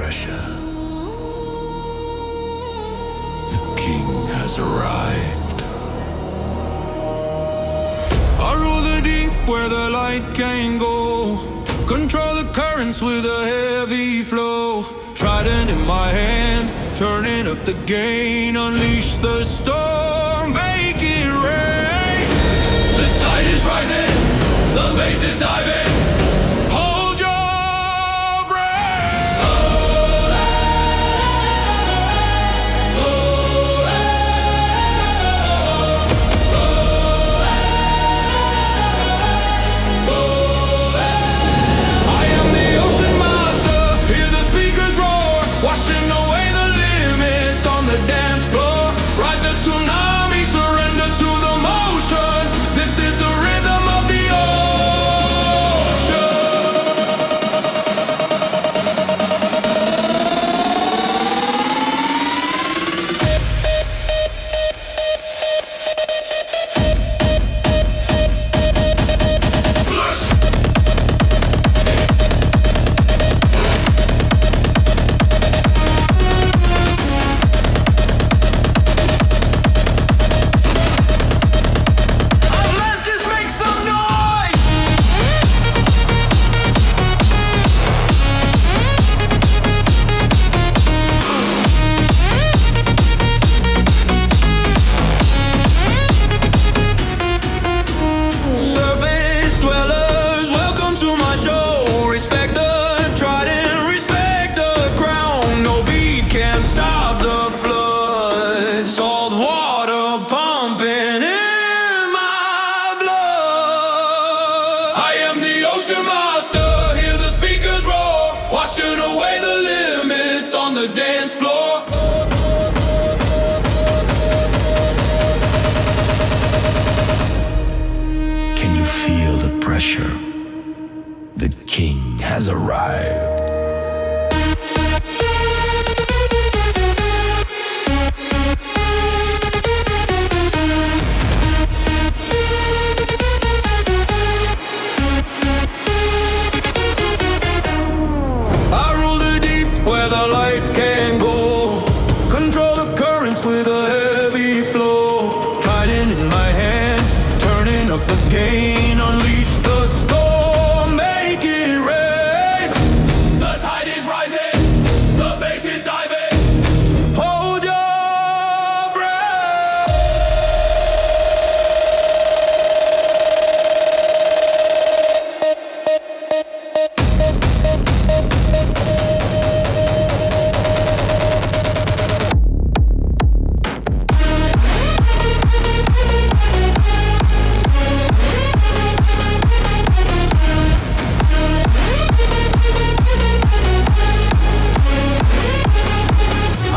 pressure. The king has arrived. I rule the deep where the light can go. Control the currents with a heavy flow. Trident in my hand, turning up the gain. Unleash the storm, make it rain. The tide is rising, the bass is diving. Hold your breath. I am the ocean master, hear the speakers roar, washing away the limits on the dance floor. Ride the tsunami, surrender to the motion. This is the rhythm of the ocean. Atlantis, make some noise! Surface dwellers, welcome to my show. Respect the trident, respect the crown. No beat can stop the flood. Salt water pumping in my blood. I am the ocean master, hear the speakers roar, washing away the limits on the dance floor. Can you feel the pressure? The king has arrived. I rule the deep where the light can go. Control the currents with a heavy flow. Trident in my hand, turning up the gain. Unleash the storm, make it rain. The tide is rising, the bass is diving. Hold your breath.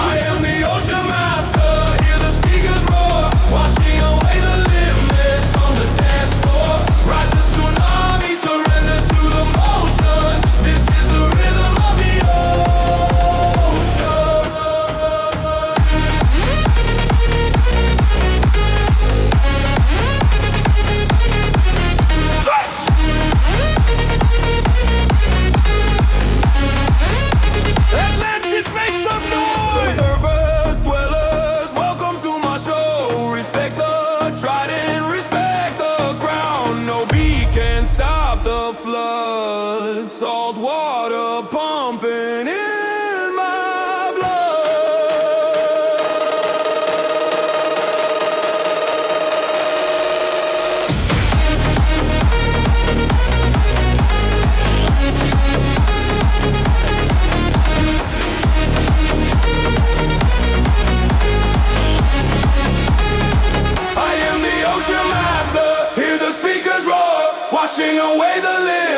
I am the ocean master, hear the speakers roar, washing away the limits on the dance floor. Ride the tsunami, surrender to the motion. This is the rhythm of the ocean. Atlantis, make some noise! Surface dwellers, welcome to my show. Respect the trident, respect the crown. No beat can stop the flood. Salt water pumping in my blood. I am the ocean master, hear the speakers roar, washing away the limits